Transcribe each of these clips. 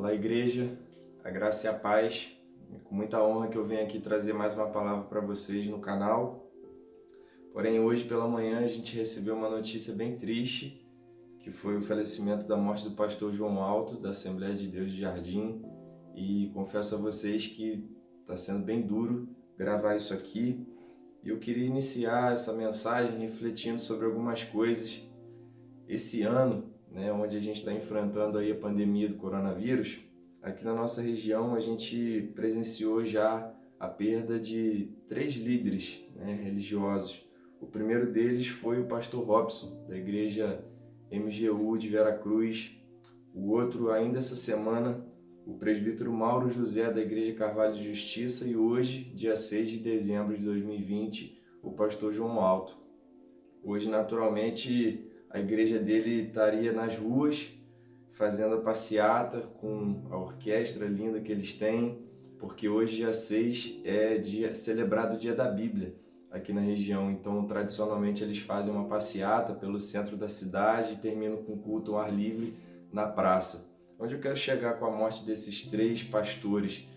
Olá, igreja, a graça e a paz. É com muita honra que eu venho aqui trazer mais uma palavra para vocês no canal. Porém, hoje pela manhã a gente recebeu uma notícia bem triste, que foi o falecimento da morte do pastor João Alto, da Assembleia de Deus de Jardim. E confesso a vocês que está sendo bem duro gravar isso aqui. E eu queria iniciar essa mensagem refletindo sobre algumas coisas. Esse ano, onde a gente está enfrentando aí a pandemia do coronavírus, aqui na nossa região a gente presenciou já a perda de 3 líderes, religiosos. O primeiro deles foi o pastor Robson, da igreja MGU de Veracruz. O outro, ainda essa semana, o presbítero Mauro José, da igreja Carvalho de Justiça. E hoje, dia 6 de dezembro de 2020, o pastor João Alto. Hoje, naturalmente, a igreja dele estaria nas ruas, fazendo a passeata com a orquestra linda que eles têm, porque hoje, dia 6, é celebrado o Dia da Bíblia aqui na região. Então, tradicionalmente, eles fazem uma passeata pelo centro da cidade e terminam com culto ao ar livre na praça. Onde eu quero chegar com a morte desses 3 pastores,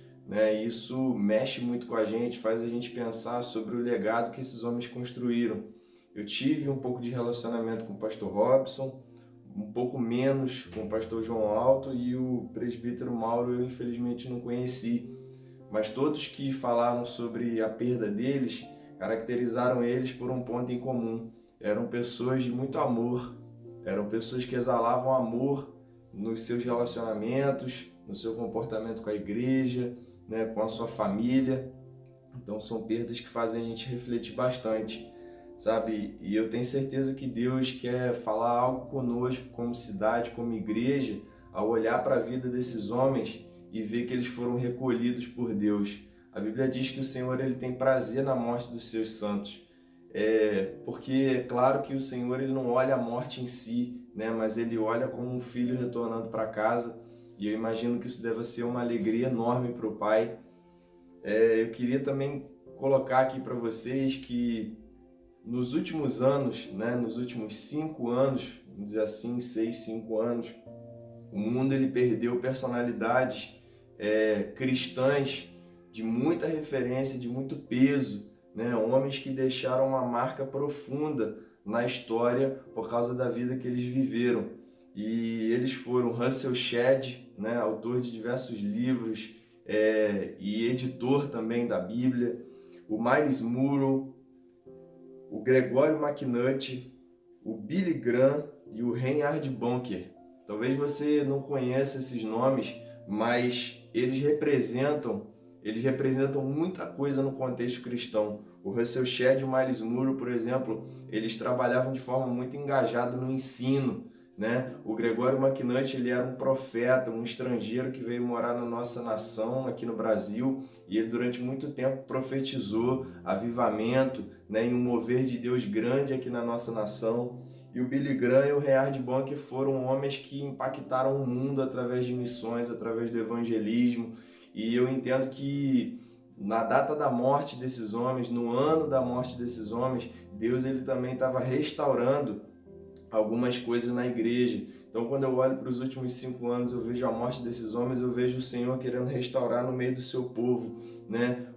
Isso mexe muito com a gente, faz a gente pensar sobre o legado que esses homens construíram. Eu tive um pouco de relacionamento com o pastor Robson, um pouco menos com o pastor João Alto, e o presbítero Mauro eu infelizmente não conheci. Mas todos que falaram sobre a perda deles, caracterizaram eles por um ponto em comum. Eram pessoas de muito amor, eram pessoas que exalavam amor nos seus relacionamentos, no seu comportamento com a igreja, com a sua família. Então são perdas que fazem a gente refletir bastante, sabe? E eu tenho certeza que Deus quer falar algo conosco como cidade, como igreja, ao olhar para a vida desses homens e ver que eles foram recolhidos por Deus. A Bíblia diz que o Senhor ele tem prazer na morte dos seus santos. Porque é claro que o Senhor ele não olha a morte em si, mas ele olha como um filho retornando para casa. E eu imagino que isso deve ser uma alegria enorme para o pai. Eu queria também colocar aqui para vocês que nos últimos anos, nos últimos 5 anos, vamos dizer assim, 6, 5 anos, o mundo ele perdeu personalidades cristãs de muita referência, de muito peso, homens que deixaram uma marca profunda na história por causa da vida que eles viveram. E eles foram Russell Shedd, autor de diversos livros e editor também da Bíblia, o Myles Munroe, o Gregório McNutt, o Billy Graham e o Reinhard Bonnke. Talvez você não conheça esses nomes, mas eles representam muita coisa no contexto cristão. O Russell Shedd e o Myles Munroe, por exemplo, eles trabalhavam de forma muito engajada no ensino, O Gregório McNutt, ele era um profeta, um estrangeiro que veio morar na nossa nação, aqui no Brasil, e ele durante muito tempo profetizou avivamento, e um mover de Deus grande aqui na nossa nação. E o Billy Graham e o Reinhard Bonnke foram homens que impactaram o mundo através de missões, através do evangelismo. E eu entendo que na data da morte desses homens, no ano da morte desses homens, Deus ele também estava restaurando algumas coisas na igreja. Então, quando eu olho para os últimos 5 anos, eu vejo a morte desses homens, eu vejo o Senhor querendo restaurar no meio do seu povo,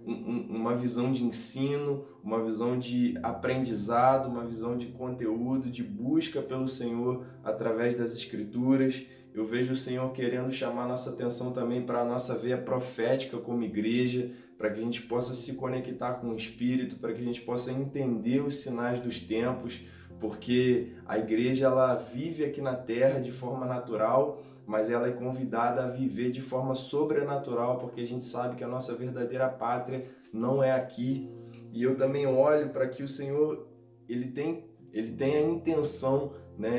uma visão de ensino, uma visão de aprendizado, uma visão de conteúdo, de busca pelo Senhor através das Escrituras. Eu vejo o Senhor querendo chamar nossa atenção também para a nossa veia profética como igreja, para que a gente possa se conectar com o Espírito, para que a gente possa entender os sinais dos tempos, porque a igreja ela vive aqui na terra de forma natural, mas ela é convidada a viver de forma sobrenatural, porque a gente sabe que a nossa verdadeira pátria não é aqui. E eu também olho para que o Senhor ele tem a intenção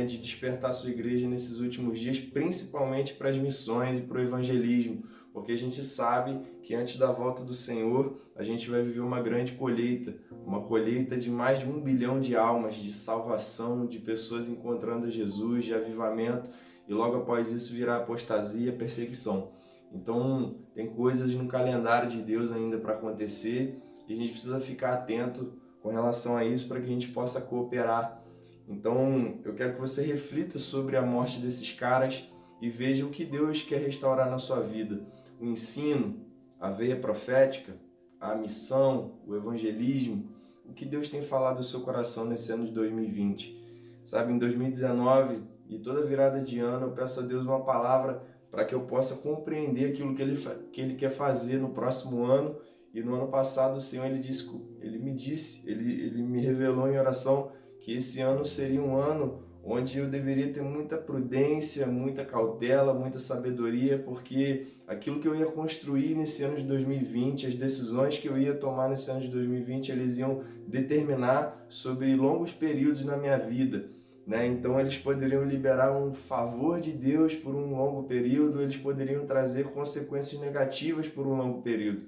de despertar a sua igreja nesses últimos dias, principalmente para as missões e para o evangelismo, porque a gente sabe que antes da volta do Senhor, a gente vai viver uma grande colheita, uma colheita de mais de 1 bilhão de almas, de salvação, de pessoas encontrando Jesus, de avivamento, e logo após isso virá apostasia, perseguição. Então, tem coisas no calendário de Deus ainda para acontecer, e a gente precisa ficar atento com relação a isso para que a gente possa cooperar. Então, eu quero que você reflita sobre a morte desses caras e veja o que Deus quer restaurar na sua vida. O ensino, a veia profética, a missão, o evangelismo, o que Deus tem falado ao seu coração nesse ano de 2020. Sabe, em 2019 e toda virada de ano, eu peço a Deus uma palavra para que eu possa compreender aquilo que Ele quer fazer no próximo ano. E no ano passado o Senhor Ele me revelou em oração que esse ano seria um ano onde eu deveria ter muita prudência, muita cautela, muita sabedoria, porque aquilo que eu ia construir nesse ano de 2020, as decisões que eu ia tomar nesse ano de 2020, eles iam determinar sobre longos períodos na minha vida, né? Então eles poderiam liberar um favor de Deus por um longo período, eles poderiam trazer consequências negativas por um longo período.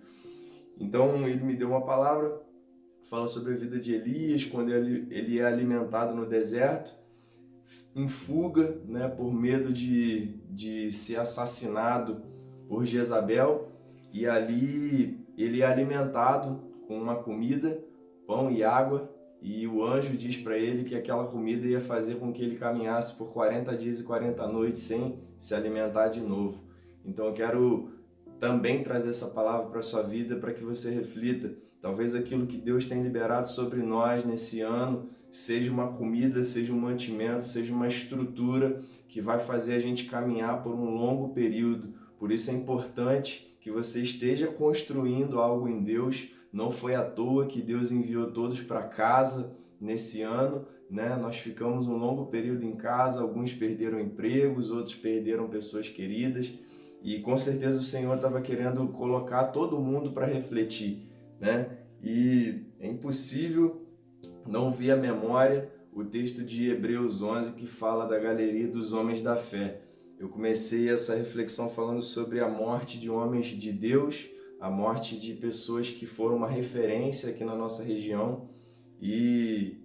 Então ele me deu uma palavra, fala sobre a vida de Elias, quando ele é alimentado no deserto, em fuga, né, por medo de ser assassinado por Jezabel, e ali ele é alimentado com uma comida, pão e água, e o anjo diz para ele que aquela comida ia fazer com que ele caminhasse por 40 dias e 40 noites sem se alimentar de novo. Então eu quero também trazer essa palavra para a sua vida, para que você reflita. Talvez aquilo que Deus tem liberado sobre nós nesse ano seja uma comida, seja um mantimento, seja uma estrutura que vai fazer a gente caminhar por um longo período. Por isso é importante que você esteja construindo algo em Deus. Não foi à toa que Deus enviou todos para casa nesse ano, né? Nós ficamos um longo período em casa, alguns perderam empregos, outros perderam pessoas queridas, e com certeza o Senhor estava querendo colocar todo mundo para refletir, né? E é impossível não vir à memória o texto de Hebreus 11 que fala da galeria dos homens da fé. Eu comecei essa reflexão falando sobre a morte de homens de Deus, a morte de pessoas que foram uma referência aqui na nossa região, e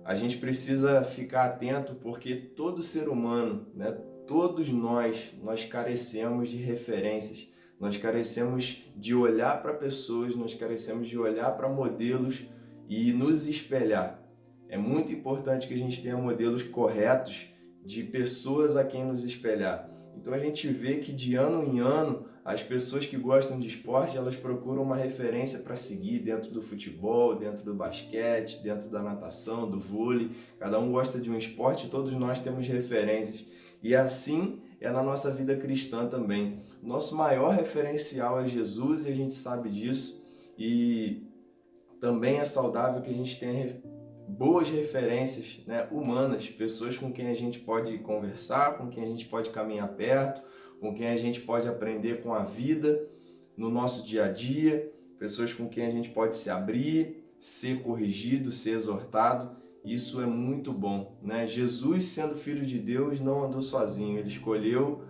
a gente precisa ficar atento porque todo ser humano, né, todos nós carecemos de referências, nós carecemos de olhar para pessoas, nós carecemos de olhar para modelos e nos espelhar. É muito importante que a gente tenha modelos corretos de pessoas a quem nos espelhar. Então a gente vê que de ano em ano, as pessoas que gostam de esporte, elas procuram uma referência para seguir dentro do futebol, dentro do basquete, dentro da natação, do vôlei. Cada um gosta de um esporte, todos nós temos referências. E assim é na nossa vida cristã também. Nosso maior referencial é Jesus e a gente sabe disso. E também é saudável que a gente tenha boas referências, né, humanas, pessoas com quem a gente pode conversar, com quem a gente pode caminhar perto, com quem a gente pode aprender com a vida no nosso dia a dia, pessoas com quem a gente pode se abrir, ser corrigido, ser exortado. Isso é muito bom, né? Jesus, sendo filho de Deus, não andou sozinho, ele escolheu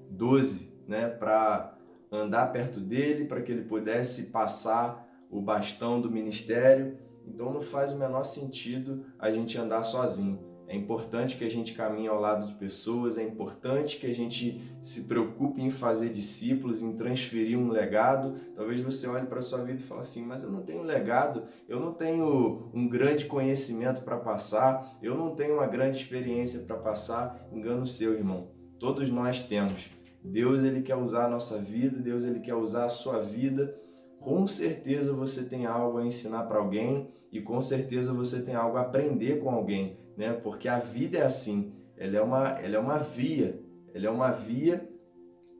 12, né, para andar perto dele, para que ele pudesse passar o bastão do ministério. Então não faz o menor sentido a gente andar sozinho. É importante que a gente caminhe ao lado de pessoas, é importante que a gente se preocupe em fazer discípulos, em transferir um legado. Talvez você olhe para a sua vida e fale assim, mas eu não tenho legado, eu não tenho um grande conhecimento para passar, eu não tenho uma grande experiência para passar. Engano seu, irmão. Todos nós temos. Deus, ele quer usar a nossa vida, Deus, ele quer usar a sua vida. Com certeza você tem algo a ensinar para alguém e com certeza você tem algo a aprender com alguém, né? Porque a vida é assim, ela é uma via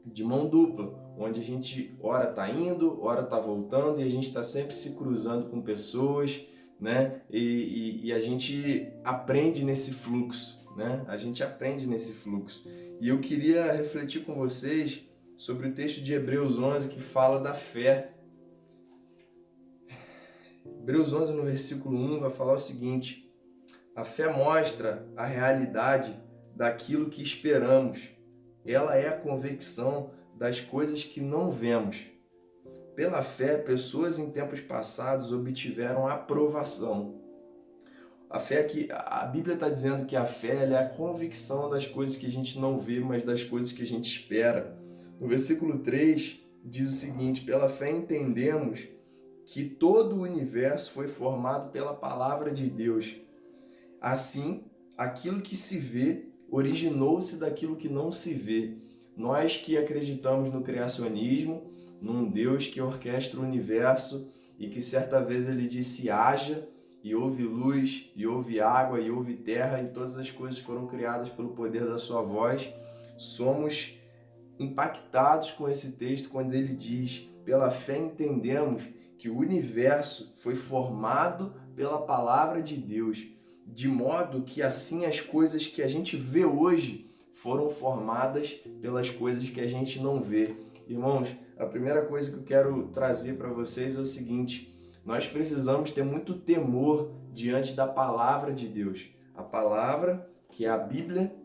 de mão dupla, onde a gente ora está indo, ora está voltando e a gente está sempre se cruzando com pessoas, né? E a gente aprende nesse fluxo, né? A gente aprende nesse fluxo. E eu queria refletir com vocês sobre o texto de Hebreus 11 que fala da fé. Hebreus 11, no versículo 1, vai falar o seguinte: a fé mostra a realidade daquilo que esperamos. Ela é a convicção das coisas que não vemos. Pela fé, pessoas em tempos passados obtiveram aprovação. A fé que a Bíblia está dizendo que a fé é a convicção das coisas que a gente não vê, mas das coisas que a gente espera. No versículo 3, diz o seguinte: pela fé entendemos que todo o universo foi formado pela palavra de Deus. Assim, aquilo que se vê originou-se daquilo que não se vê. nós que acreditamos no criacionismo, num Deus que orquestra o universo e que certa vez ele disse haja, e houve luz, e houve água, e houve terra, e todas as coisas foram criadas pelo poder da sua voz, somos impactados com esse texto quando ele diz: pela fé entendemos que o universo foi formado pela palavra de Deus, de modo que assim as coisas que a gente vê hoje foram formadas pelas coisas que a gente não vê. Irmãos, a primeira coisa que eu quero trazer para vocês é o seguinte: nós precisamos ter muito temor diante da palavra de Deus. A palavra, que é a Bíblia,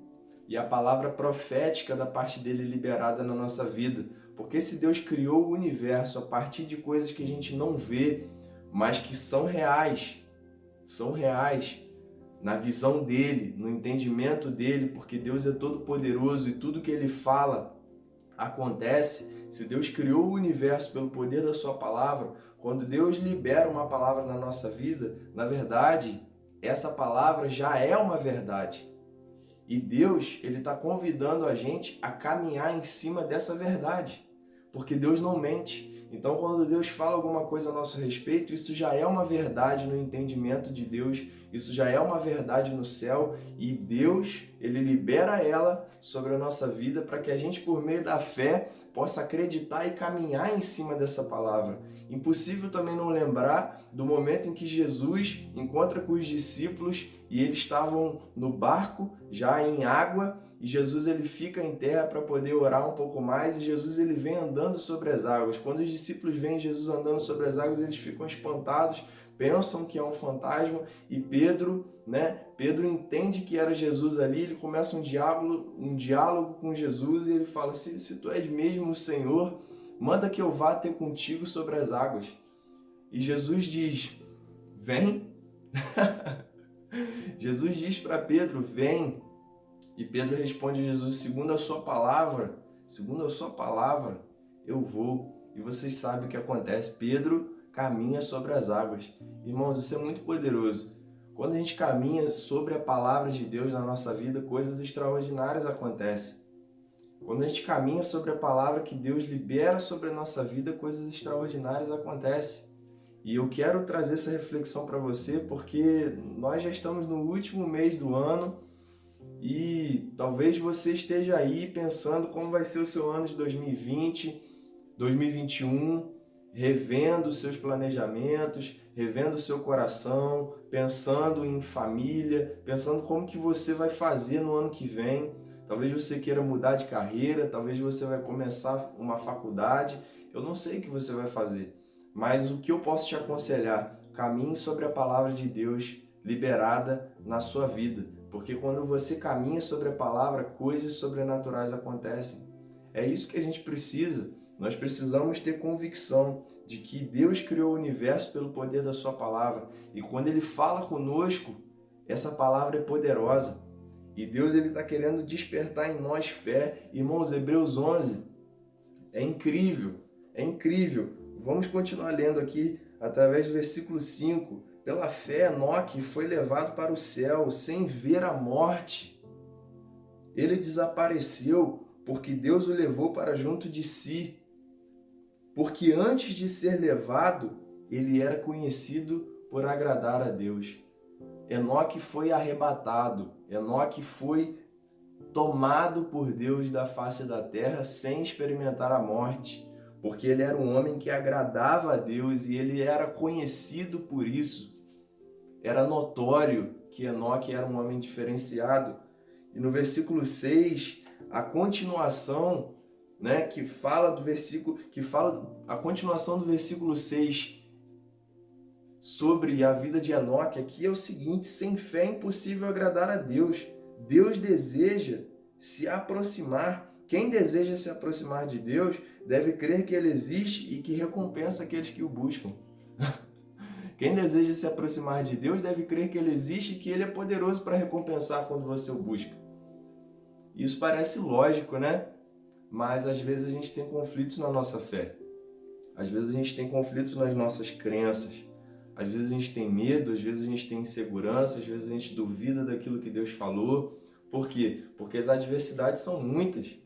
e a palavra profética da parte dele liberada na nossa vida. Porque se Deus criou o universo a partir de coisas que a gente não vê, mas que são reais na visão dele, no entendimento dele, porque Deus é todo poderoso e tudo que ele fala acontece. Se Deus criou o universo pelo poder da sua palavra, quando Deus libera uma palavra na nossa vida, na verdade, essa palavra já é uma verdade. E Deus, ele está convidando a gente a caminhar em cima dessa verdade, porque Deus não mente. Então, quando Deus fala alguma coisa a nosso respeito, isso já é uma verdade no entendimento de Deus, isso já é uma verdade no céu, e Deus, ele libera ela sobre a nossa vida para que a gente, por meio da fé, possa acreditar e caminhar em cima dessa palavra. Impossível também não lembrar do momento em que Jesus encontra com os discípulos e eles estavam no barco, já em água, e Jesus ele fica em terra para poder orar um pouco mais, e Jesus ele vem andando sobre as águas. Quando os discípulos veem Jesus andando sobre as águas, eles ficam espantados, pensam que é um fantasma, e Pedro entende que era Jesus ali, ele começa um diálogo com Jesus, e ele fala: se tu és mesmo o Senhor, manda que eu vá ter contigo sobre as águas. E Jesus diz: vem. Jesus diz para Pedro: vem. E Pedro responde a Jesus: segundo a sua palavra, eu vou. E vocês sabem o que acontece. Pedro caminha sobre as águas. Irmãos, isso é muito poderoso. Quando a gente caminha sobre a palavra de Deus na nossa vida, coisas extraordinárias acontecem. Quando a gente caminha sobre a palavra que Deus libera sobre a nossa vida, coisas extraordinárias acontecem. E eu quero trazer essa reflexão para você, porque nós já estamos no último mês do ano e talvez você esteja aí pensando como vai ser o seu ano de 2020, 2021, revendo os seus planejamentos, revendo o seu coração, pensando em família, pensando como que você vai fazer no ano que vem. Talvez você queira mudar de carreira, talvez você vai começar uma faculdade, eu não sei o que você vai fazer, mas o que eu posso te aconselhar? Caminhe sobre a palavra de Deus liberada na sua vida, porque quando você caminha sobre a palavra, coisas sobrenaturais acontecem. É isso que a gente precisa. Nós precisamos ter convicção de que Deus criou o universo pelo poder da sua palavra, e quando Ele fala conosco, essa palavra é poderosa. E Deus está querendo despertar em nós fé. Irmãos, Hebreus 11 é incrível, é incrível. Vamos continuar lendo aqui através do versículo 5. Pela fé, Enoque foi levado para o céu sem ver a morte. Ele desapareceu porque Deus o levou para junto de si. Porque antes de ser levado, ele era conhecido por agradar a Deus. Enoque foi arrebatado, Enoque foi tomado por Deus da face da terra sem experimentar a morte, porque ele era um homem que agradava a Deus e ele era conhecido por isso. Era notório que Enoque era um homem diferenciado. E no versículo 6, a continuação, a continuação do versículo 6 sobre a vida de Enoque aqui é o seguinte: sem fé é impossível agradar a Deus. Deus deseja se aproximar. Quem deseja se aproximar de Deus deve crer que Ele existe e que recompensa aqueles que o buscam. Quem deseja se aproximar de Deus deve crer que Ele existe e que Ele é poderoso para recompensar quando você o busca. Isso parece lógico, né? Mas às vezes a gente tem conflitos na nossa fé. Às vezes a gente tem conflitos nas nossas crenças. Às vezes a gente tem medo, às vezes a gente tem insegurança, às vezes a gente duvida daquilo que Deus falou. Por quê? Porque as adversidades são muitas.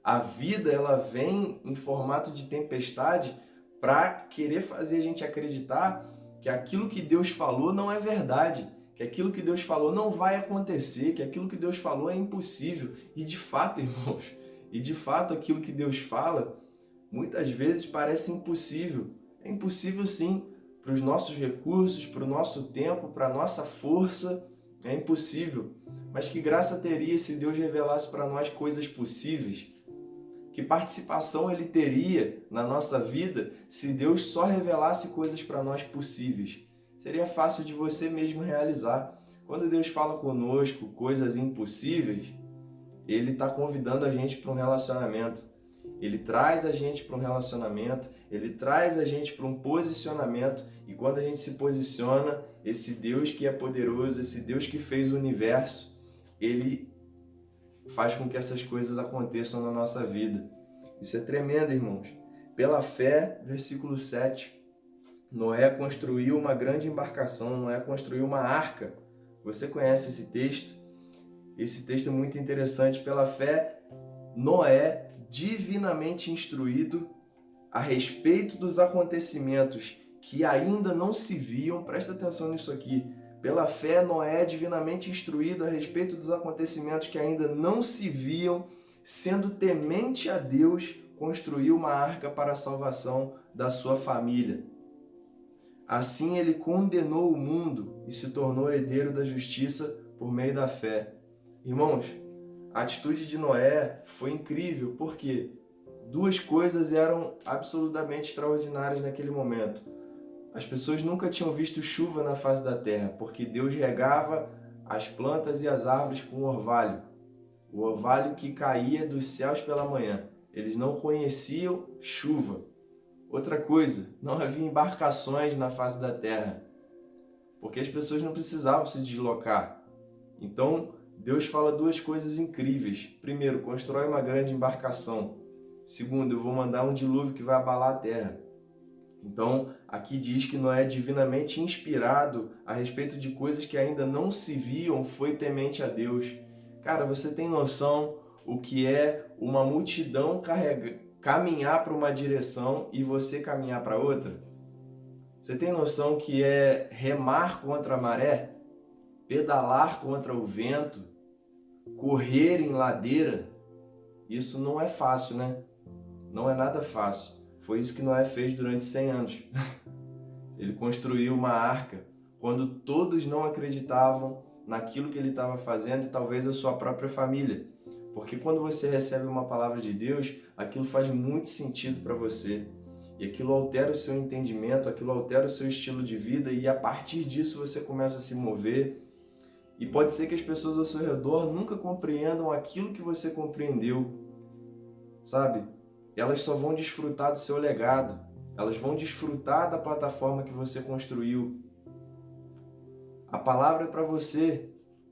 A vida, ela vem em formato de tempestade para querer fazer a gente acreditar que aquilo que Deus falou não é verdade, que aquilo que Deus falou não vai acontecer, que aquilo que Deus falou é impossível. E de fato, irmãos, aquilo que Deus fala muitas vezes parece impossível. É impossível sim, para os nossos recursos, para o nosso tempo, para a nossa força, é impossível. Mas que graça teria se Deus revelasse para nós coisas possíveis? Que participação Ele teria na nossa vida se Deus só revelasse coisas para nós possíveis? Seria fácil de você mesmo realizar. Quando Deus fala conosco coisas impossíveis, Ele está convidando a gente para um relacionamento. Ele traz a gente para um relacionamento, Ele traz a gente para um posicionamento, e quando a gente se posiciona, esse Deus que é poderoso, esse Deus que fez o universo, Ele faz com que essas coisas aconteçam na nossa vida. Isso é tremendo, irmãos. Pela fé, versículo 7, Noé construiu uma grande embarcação, Noé construiu uma arca. Você conhece esse texto? Esse texto é muito interessante. Pela fé, Noé, divinamente instruído a respeito dos acontecimentos que ainda não se viam, presta atenção nisso aqui. Pela fé, Noé, divinamente instruído a respeito dos acontecimentos que ainda não se viam, sendo temente a Deus, construiu uma arca para a salvação da sua família. Assim ele condenou o mundo e se tornou herdeiro da justiça por meio da fé. Irmãos, a atitude de Noé foi incrível, porque duas coisas eram absolutamente extraordinárias naquele momento. As pessoas nunca tinham visto chuva na face da terra, porque Deus regava as plantas e as árvores com orvalho. O orvalho que caía dos céus pela manhã. Eles não conheciam chuva. Outra coisa, não havia embarcações na face da terra, porque as pessoas não precisavam se deslocar. Então, Deus fala duas coisas incríveis. Primeiro, constrói uma grande embarcação. Segundo, eu vou mandar um dilúvio que vai abalar a terra. Então, aqui diz que Noé, divinamente inspirado a respeito de coisas que ainda não se viam, foi temente a Deus. Cara, você tem noção o que é uma multidão caminhar para uma direção e você caminhar para outra? Você tem noção que é remar contra a maré? Pedalar contra o vento? Correr em ladeira? Isso não é fácil, né? Não é nada fácil. Foi isso que Noé fez durante 100 anos. Ele construiu uma arca quando todos não acreditavam naquilo que ele estava fazendo e talvez a sua própria família. Porque quando você recebe uma palavra de Deus, aquilo faz muito sentido para você. E aquilo altera o seu entendimento, aquilo altera o seu estilo de vida e a partir disso você começa a se mover. E pode ser que as pessoas ao seu redor nunca compreendam aquilo que você compreendeu, sabe? Elas só vão desfrutar do seu legado, elas vão desfrutar da plataforma que você construiu. A palavra é para você.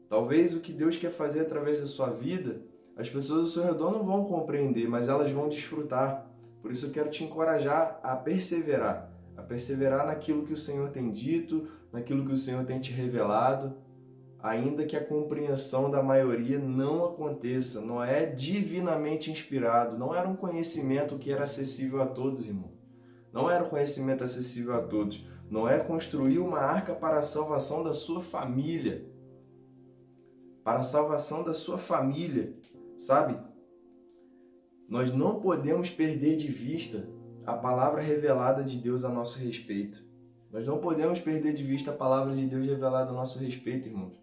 Talvez o que Deus quer fazer através da sua vida, as pessoas ao seu redor não vão compreender, mas elas vão desfrutar. Por isso eu quero te encorajar a perseverar naquilo que o Senhor tem dito, naquilo que o Senhor tem te revelado, ainda que a compreensão da maioria não aconteça. Noé é divinamente inspirado, não era um conhecimento que era acessível a todos, irmão. Não era um conhecimento acessível a todos. Noé construiu uma arca para a salvação da sua família. Para a salvação da sua família, sabe? Nós não podemos perder de vista a palavra revelada de Deus a nosso respeito. Nós não podemos perder de vista a palavra de Deus revelada a nosso respeito, irmãos.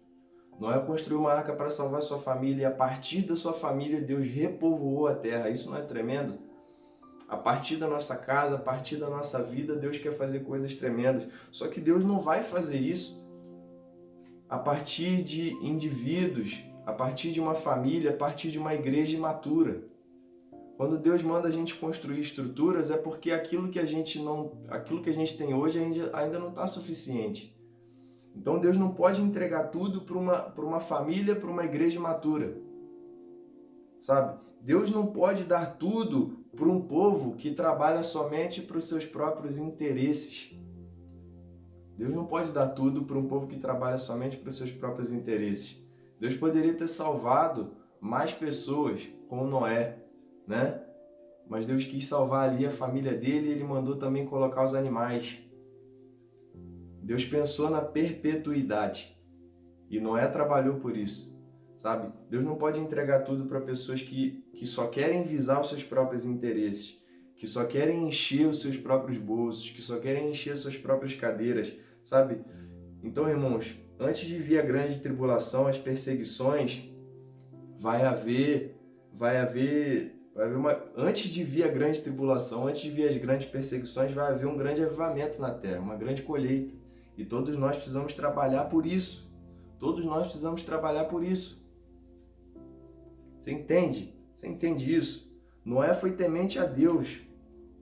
Noé construiu uma arca para salvar sua família e a partir da sua família Deus repovoou a terra. Isso não é tremendo? A partir da nossa casa, a partir da nossa vida, Deus quer fazer coisas tremendas. Só que Deus não vai fazer isso a partir de indivíduos, a partir de uma família, a partir de uma igreja imatura. Quando Deus manda a gente construir estruturas, é porque aquilo que a gente tem hoje ainda não está suficiente. Então Deus não pode entregar tudo para uma família, para uma igreja imatura. Sabe? Deus não pode dar tudo para um povo que trabalha somente para os seus próprios interesses. Deus não pode dar tudo para um povo que trabalha somente para os seus próprios interesses. Deus poderia ter salvado mais pessoas com Noé, né? Mas Deus quis salvar ali a família dele e ele mandou também colocar os animais. Deus pensou na perpetuidade e Noé trabalhou por isso, sabe? Deus não pode entregar tudo para pessoas que só querem visar os seus próprios interesses, que só querem encher os seus próprios bolsos, que só querem encher as suas próprias cadeiras, sabe? Então, irmãos, antes de vir a grande tribulação, as perseguições, antes de vir a grande tribulação, antes de vir as grandes perseguições, vai haver um grande avivamento na terra, uma grande colheita. E todos nós precisamos trabalhar por isso. Todos nós precisamos trabalhar por isso. Você entende? Você entende isso? Noé foi temente a Deus.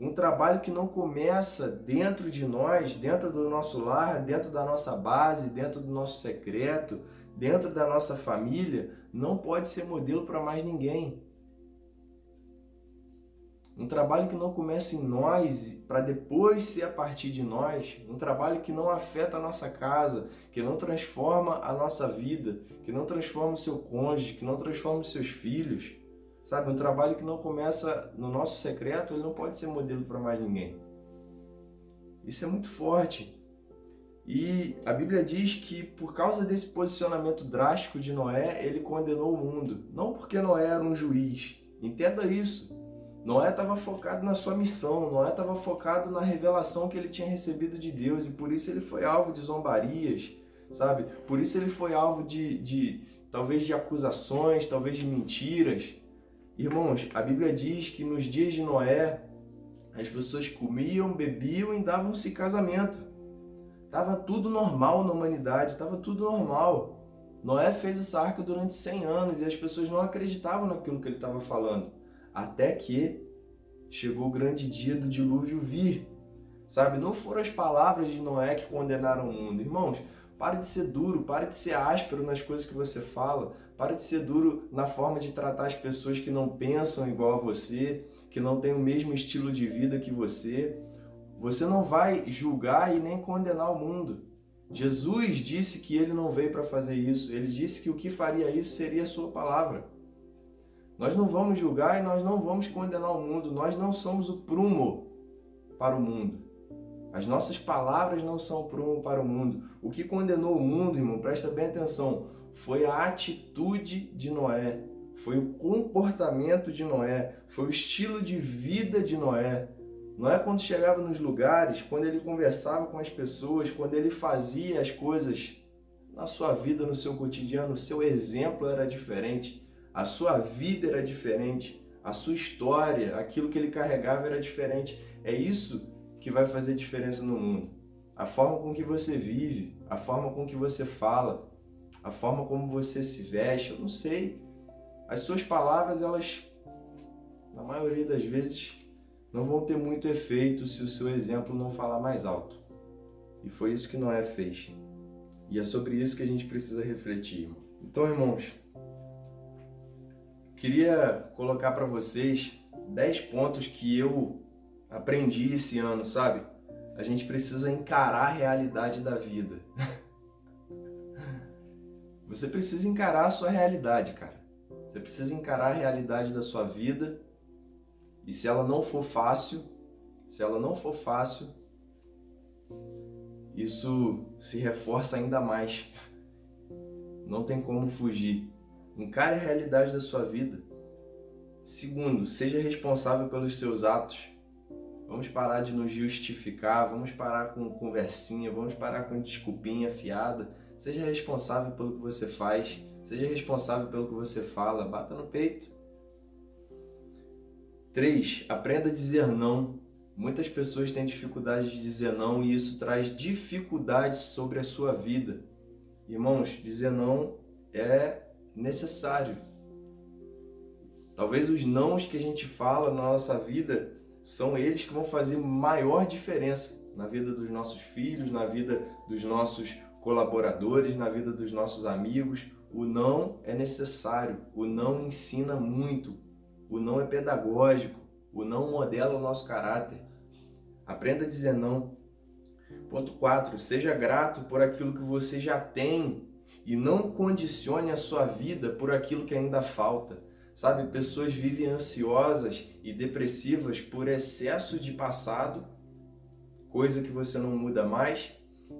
Um trabalho que não começa dentro de nós, dentro do nosso lar, dentro da nossa base, dentro do nosso secreto, dentro da nossa família, não pode ser modelo para mais ninguém. Um trabalho que não começa em nós, para depois ser a partir de nós. Um trabalho que não afeta a nossa casa, que não transforma a nossa vida, que não transforma o seu cônjuge, que não transforma os seus filhos. Sabe, um trabalho que não começa no nosso secreto, ele não pode ser modelo para mais ninguém. Isso é muito forte. E a Bíblia diz que por causa desse posicionamento drástico de Noé, ele condenou o mundo. Não porque Noé era um juiz. Entenda isso. Noé estava focado na sua missão, Noé estava focado na revelação que ele tinha recebido de Deus e por isso ele foi alvo de zombarias, sabe? Por isso ele foi alvo talvez de acusações, talvez de mentiras. Irmãos, a Bíblia diz que nos dias de Noé, as pessoas comiam, bebiam e davam-se casamento. Tava tudo normal na humanidade, tava tudo normal. Noé fez essa arca durante 100 anos e as pessoas não acreditavam naquilo que ele estava falando. Até que chegou o grande dia do dilúvio vir, sabe? Não foram as palavras de Noé que condenaram o mundo. Irmãos, pare de ser duro, pare de ser áspero nas coisas que você fala, pare de ser duro na forma de tratar as pessoas que não pensam igual a você, que não têm o mesmo estilo de vida que você. Você não vai julgar e nem condenar o mundo. Jesus disse que ele não veio para fazer isso, ele disse que o que faria isso seria a sua palavra. Nós não vamos julgar e nós não vamos condenar o mundo. Nós não somos o prumo para o mundo. As nossas palavras não são o prumo para o mundo. O que condenou o mundo, irmão, presta bem atenção, foi a atitude de Noé. Foi o comportamento de Noé. Foi o estilo de vida de Noé. Noé, quando chegava nos lugares, quando ele conversava com as pessoas, quando ele fazia as coisas na sua vida, no seu cotidiano, o seu exemplo era diferente. A sua vida era diferente, a sua história, aquilo que ele carregava era diferente. É isso que vai fazer diferença no mundo. A forma com que você vive, a forma com que você fala, a forma como você se veste, eu não sei. As suas palavras, elas, na maioria das vezes, não vão ter muito efeito se o seu exemplo não falar mais alto. E foi isso que Noé fez. E é sobre isso que a gente precisa refletir. Então, irmãos, queria colocar para vocês 10 pontos que eu aprendi esse ano, sabe? A gente precisa encarar a realidade da vida. Você precisa encarar a sua realidade, cara. Você precisa encarar a realidade da sua vida. E se ela não for fácil, isso se reforça ainda mais. Não tem como fugir. Encare a realidade da sua vida. Segundo, seja responsável pelos seus atos. Vamos parar de nos justificar, vamos parar com conversinha, vamos parar com desculpinha fiada. Seja responsável pelo que você faz, seja responsável pelo que você fala, bata no peito. 3. Aprenda a dizer não. Muitas pessoas têm dificuldade de dizer não e isso traz dificuldades sobre a sua vida. Irmãos, dizer não é necessário. Talvez os nãos que a gente fala na nossa vida são eles que vão fazer maior diferença na vida dos nossos filhos, na vida dos nossos colaboradores, na vida dos nossos amigos. O não é necessário, o não ensina muito, o não é pedagógico, o não modela o nosso caráter. Aprenda a dizer não. Ponto 4. Seja grato por aquilo que você já tem e não condicione a sua vida por aquilo que ainda falta. Sabe, pessoas vivem ansiosas e depressivas por excesso de passado, coisa que você não muda mais,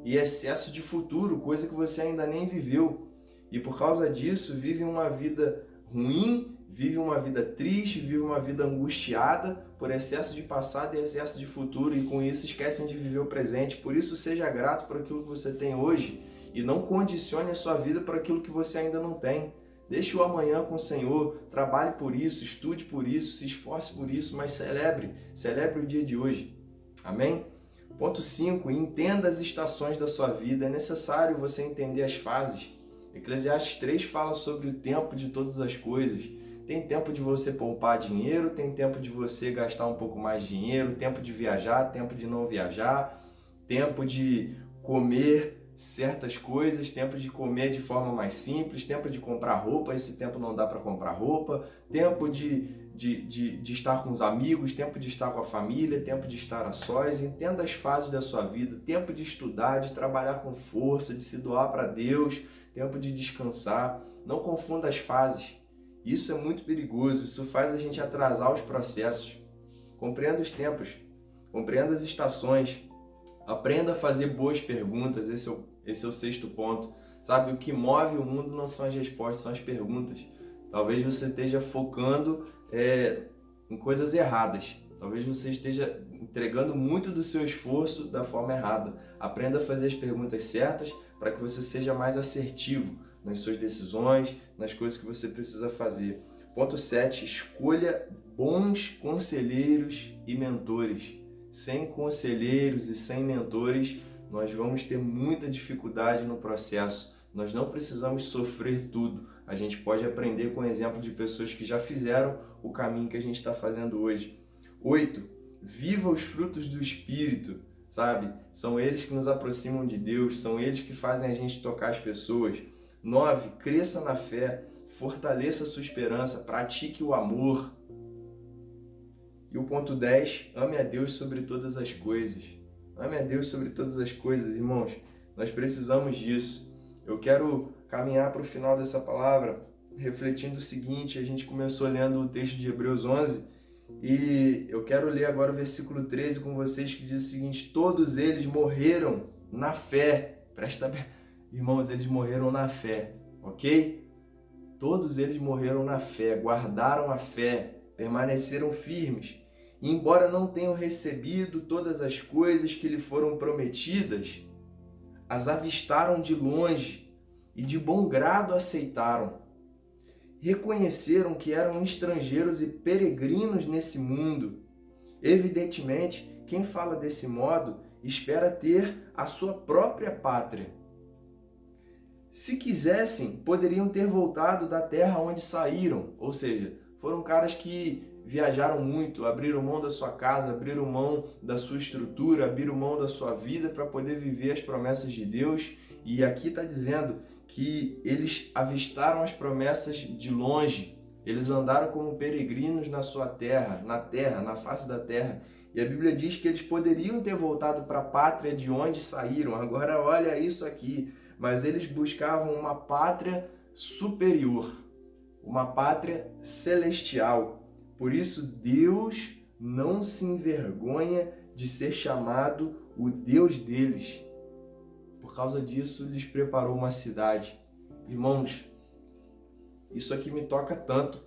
e excesso de futuro, coisa que você ainda nem viveu. E por causa disso, vive uma vida ruim, vive uma vida triste, vive uma vida angustiada por excesso de passado e excesso de futuro, e com isso esquecem de viver o presente. Por isso, seja grato por aquilo que você tem hoje e não condicione a sua vida por aquilo que você ainda não tem. Deixe o amanhã com o Senhor, trabalhe por isso, estude por isso, se esforce por isso, mas celebre o dia de hoje. Amém? Ponto 5, entenda as estações da sua vida. É necessário você entender as fases. Eclesiastes 3 fala sobre o tempo de todas as coisas. Tem tempo de você poupar dinheiro, tem tempo de você gastar um pouco mais de dinheiro, tempo de viajar, tempo de não viajar, tempo de comer certas coisas, tempo de comer de forma mais simples, tempo de comprar roupa, esse tempo não dá para comprar roupa, tempo de estar com os amigos, tempo de estar com a família, tempo de estar a sós. Entenda as fases da sua vida, tempo de estudar, de trabalhar com força, de se doar para Deus, tempo de descansar. Não confunda as fases. Isso é muito perigoso, isso faz a gente atrasar os processos. Compreenda os tempos, compreenda as estações, aprenda a fazer boas perguntas. Esse é o 6º ponto. Sabe, o que move o mundo não são as respostas, são as perguntas. Talvez você esteja focando em coisas erradas. Talvez você esteja entregando muito do seu esforço da forma errada. Aprenda a fazer as perguntas certas para que você seja mais assertivo nas suas decisões, nas coisas que você precisa fazer. Ponto 7, escolha bons conselheiros e mentores. Sem conselheiros e sem mentores, nós vamos ter muita dificuldade no processo. Nós não precisamos sofrer tudo. A gente pode aprender com o exemplo de pessoas que já fizeram o caminho que a gente está fazendo hoje. 8, viva os frutos do Espírito, sabe? São eles que nos aproximam de Deus, são eles que fazem a gente tocar as pessoas. 9, cresça na fé, fortaleça a sua esperança, pratique o amor. E o ponto 10, ame a Deus sobre todas as coisas. Ame a Deus sobre todas as coisas, irmãos. Nós precisamos disso. Eu quero caminhar para o final dessa palavra refletindo o seguinte: a gente começou lendo o texto de Hebreus 11 e eu quero ler agora o versículo 13 com vocês, que diz o seguinte: todos eles morreram na fé. Irmãos, eles morreram na fé, ok? Todos eles morreram na fé, guardaram a fé, permaneceram firmes. E embora não tenham recebido todas as coisas que lhe foram prometidas, as avistaram de longe e de bom grado aceitaram. Reconheceram que eram estrangeiros e peregrinos nesse mundo. Evidentemente, quem fala desse modo espera ter a sua própria pátria. Se quisessem, poderiam ter voltado da terra onde saíram, ou seja, foram caras que viajaram muito, abriram mão da sua casa, abriram mão da sua estrutura, abriram mão da sua vida para poder viver as promessas de Deus. E aqui está dizendo que eles avistaram as promessas de longe, eles andaram como peregrinos na sua terra, na face da terra. E a Bíblia diz que eles poderiam ter voltado para a pátria de onde saíram. Agora olha isso aqui, mas eles buscavam uma pátria superior, uma pátria celestial. Por isso, Deus não se envergonha de ser chamado o Deus deles. Por causa disso, lhes preparou uma cidade. Irmãos, isso aqui me toca tanto.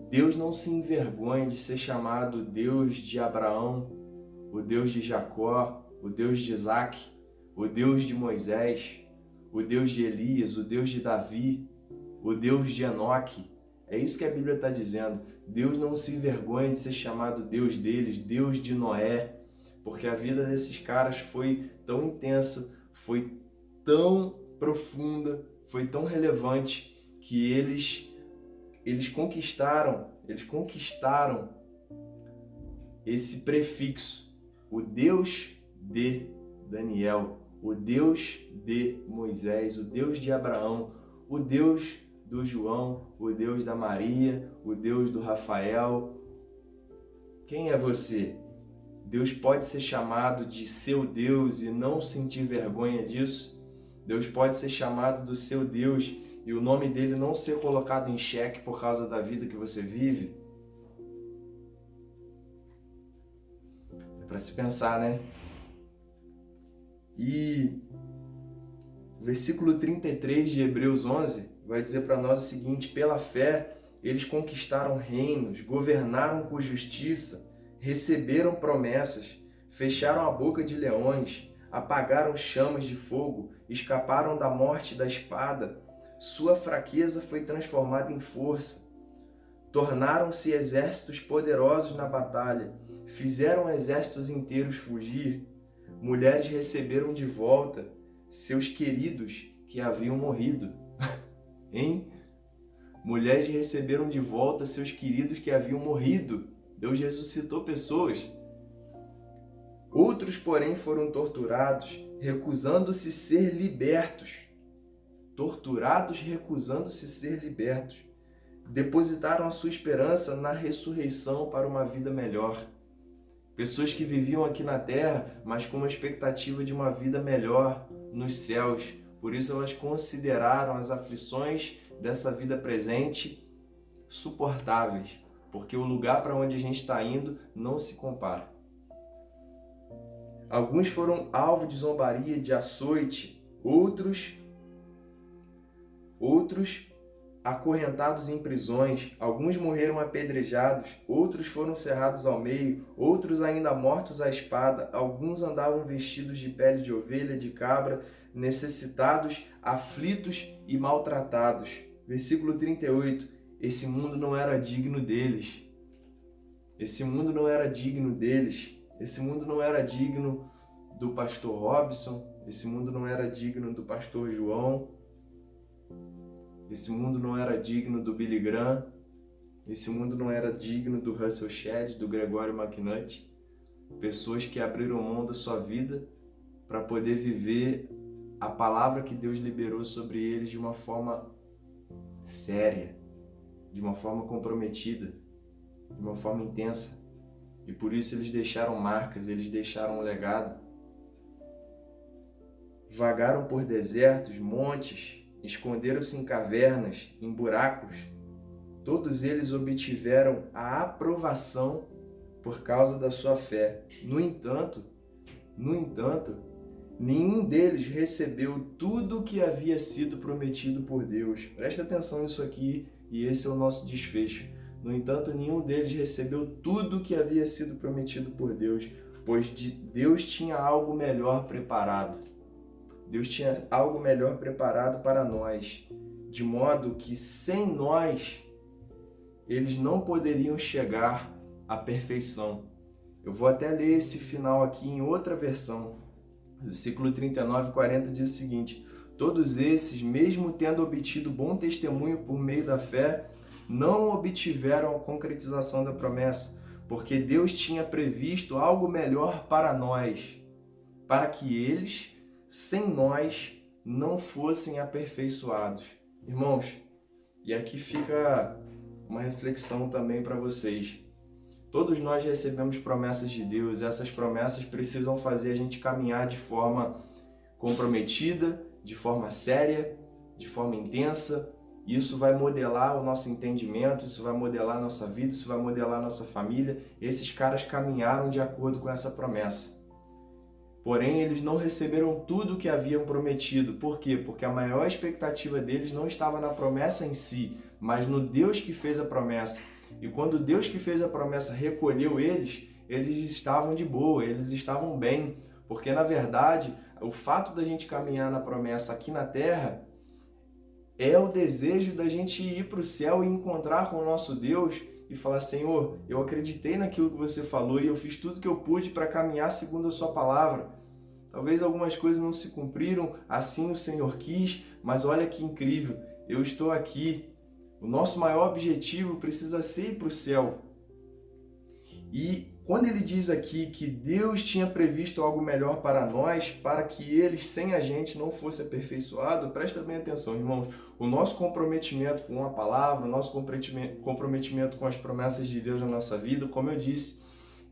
Deus não se envergonha de ser chamado o Deus de Abraão, o Deus de Jacó, o Deus de Isaac, o Deus de Moisés, o Deus de Elias, o Deus de Davi, o Deus de Enoque. É isso que a Bíblia está dizendo. Deus não se envergonha de ser chamado Deus deles, Deus de Noé, porque a vida desses caras foi tão intensa, foi tão profunda, foi tão relevante, que eles conquistaram esse prefixo, o Deus de Daniel, o Deus de Moisés, o Deus de Abraão, o Deus do João, o Deus da Maria, o Deus do Rafael. Quem é você? Deus pode ser chamado de seu Deus e não sentir vergonha disso? Deus pode ser chamado do seu Deus e o nome dele não ser colocado em xeque por causa da vida que você vive? É para se pensar, né? E o versículo 33 de Hebreus 11 vai dizer para nós o seguinte: pela fé eles conquistaram reinos, governaram com justiça, receberam promessas, fecharam a boca de leões, apagaram chamas de fogo, escaparam da morte e da espada. Sua fraqueza foi transformada em força. Tornaram-se exércitos poderosos na batalha, fizeram exércitos inteiros fugir. Mulheres receberam de volta seus queridos que haviam morrido. Hein? Mulheres receberam de volta seus queridos que haviam morrido. Deus ressuscitou pessoas. Outros, porém, foram torturados, recusando-se ser libertos. Torturados, recusando-se ser libertos. Depositaram a sua esperança na ressurreição para uma vida melhor. Pessoas que viviam aqui na terra, mas com uma expectativa de uma vida melhor nos céus. Por isso elas consideraram as aflições dessa vida presente suportáveis, porque o lugar para onde a gente está indo não se compara. Alguns foram alvo de zombaria, de açoite, outros acorrentados em prisões, alguns morreram apedrejados, outros foram cerrados ao meio, outros ainda mortos à espada, alguns andavam vestidos de pele de ovelha, de cabra, necessitados, aflitos e maltratados. Versículo 38, esse mundo não era digno deles. Esse mundo não era digno deles. Esse mundo não era digno do pastor Robson, esse mundo não era digno do pastor João, esse mundo não era digno do Billy Graham, esse mundo não era digno do Russell Shedd, do Gregório McNutt. Pessoas que abriram mão da sua vida para poder viver a palavra que Deus liberou sobre eles de uma forma séria, de uma forma comprometida, de uma forma intensa. E por isso eles deixaram marcas, eles deixaram um legado. Vagaram por desertos, montes, esconderam-se em cavernas, em buracos. Todos eles obtiveram a aprovação por causa da sua fé. No entanto, nenhum deles recebeu tudo o que havia sido prometido por Deus. Presta atenção nisso aqui, e esse é o nosso desfecho. No entanto, nenhum deles recebeu tudo o que havia sido prometido por Deus, pois Deus tinha algo melhor preparado. Deus tinha algo melhor preparado para nós, de modo que sem nós, eles não poderiam chegar à perfeição. Eu vou até ler esse final aqui em outra versão. Versículo 39 e 40 diz o seguinte: todos esses, mesmo tendo obtido bom testemunho por meio da fé, não obtiveram a concretização da promessa, porque Deus tinha previsto algo melhor para nós, para que eles, sem nós, não fossem aperfeiçoados. Irmãos, e aqui fica uma reflexão também para vocês. Todos nós recebemos promessas de Deus, e essas promessas precisam fazer a gente caminhar de forma comprometida, de forma séria, de forma intensa. Isso vai modelar o nosso entendimento, isso vai modelar a nossa vida, isso vai modelar a nossa família. Esses caras caminharam de acordo com essa promessa. Porém, eles não receberam tudo o que haviam prometido. Por quê? Porque a maior expectativa deles não estava na promessa em si, mas no Deus que fez a promessa. E quando Deus que fez a promessa recolheu eles, eles estavam de boa, eles estavam bem. Porque, na verdade, o fato da gente caminhar na promessa aqui na terra é o desejo da gente ir para o céu e encontrar com o nosso Deus e falar: Senhor, eu acreditei naquilo que você falou e eu fiz tudo que eu pude para caminhar segundo a sua palavra. Talvez algumas coisas não se cumpriram, assim o Senhor quis, mas olha que incrível, eu estou aqui. O nosso maior objetivo precisa ser ir para o céu. E quando ele diz aqui que Deus tinha previsto algo melhor para nós, para que eles, sem a gente, não fosse aperfeiçoado, presta bem atenção, irmãos. O nosso comprometimento com a palavra, o nosso comprometimento com as promessas de Deus na nossa vida, como eu disse,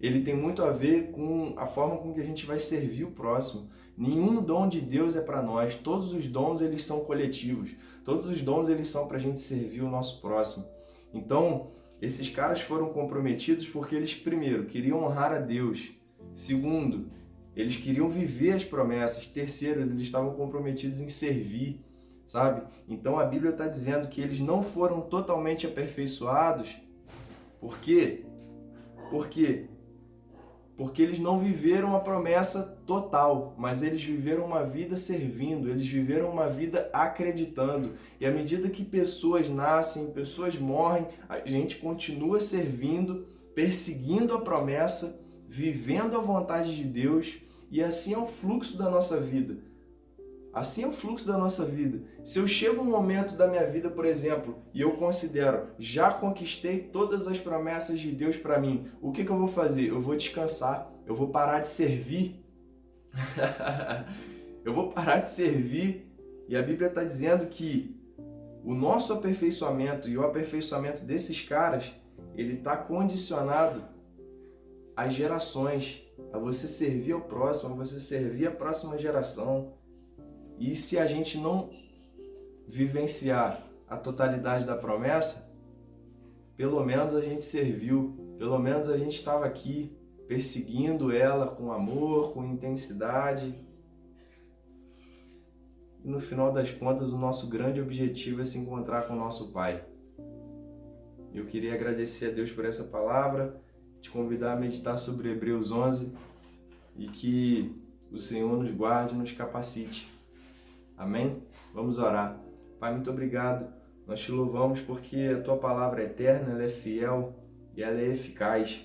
ele tem muito a ver com a forma com que a gente vai servir o próximo. Nenhum dom de Deus é para nós, todos os dons eles são coletivos, todos os dons eles são para a gente servir o nosso próximo. Então, esses caras foram comprometidos porque eles, primeiro, queriam honrar a Deus. Segundo, eles queriam viver as promessas. Terceiro, eles estavam comprometidos em servir, sabe? Então a Bíblia está dizendo que eles não foram totalmente aperfeiçoados. Por quê? Por quê? Porque eles não viveram a promessa total, mas eles viveram uma vida servindo, eles viveram uma vida acreditando. E à medida que pessoas nascem, pessoas morrem, a gente continua servindo, perseguindo a promessa, vivendo a vontade de Deus, e assim é o fluxo da nossa vida. Assim é o fluxo da nossa vida. Se eu chego um momento da minha vida, por exemplo, e eu considero, já conquistei todas as promessas de Deus para mim, o que eu vou fazer? Eu vou descansar, eu vou parar de servir. Eu vou parar de servir. E a Bíblia está dizendo que o nosso aperfeiçoamento e o aperfeiçoamento desses caras, ele está condicionado às gerações, a você servir ao próximo, a você servir a próxima geração. E se a gente não vivenciar a totalidade da promessa, pelo menos a gente serviu, pelo menos a gente estava aqui perseguindo ela com amor, com intensidade. E no final das contas, o nosso grande objetivo é se encontrar com o nosso Pai. Eu queria agradecer a Deus por essa palavra, te convidar a meditar sobre Hebreus 11 e que o Senhor nos guarde e nos capacite. Amém? Vamos orar. Pai, muito obrigado. Nós te louvamos porque a Tua palavra é eterna, ela é fiel e ela é eficaz.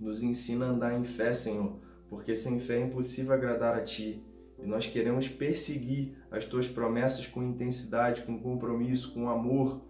Nos ensina a andar em fé, Senhor, porque sem fé é impossível agradar a Ti. E nós queremos perseguir as Tuas promessas com intensidade, com compromisso, com amor.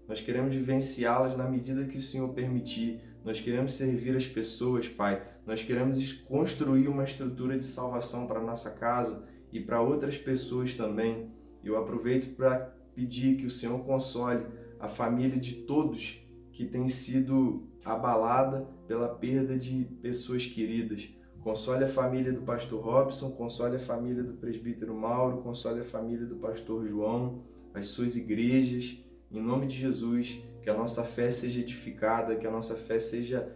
Nós queremos vivenciá-las na medida que o Senhor permitir. Nós queremos servir as pessoas, Pai. Nós queremos construir uma estrutura de salvação para a nossa casa e para outras pessoas também. Eu aproveito para pedir que o Senhor console a família de todos que tem sido abalada pela perda de pessoas queridas. Console a família do pastor Robson, console a família do presbítero Mauro, console a família do pastor João, as suas igrejas. Em nome de Jesus, que a nossa fé seja edificada, que a nossa fé seja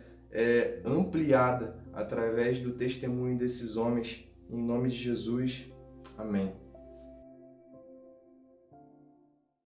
ampliada através do testemunho desses homens. Em nome de Jesus. Amém.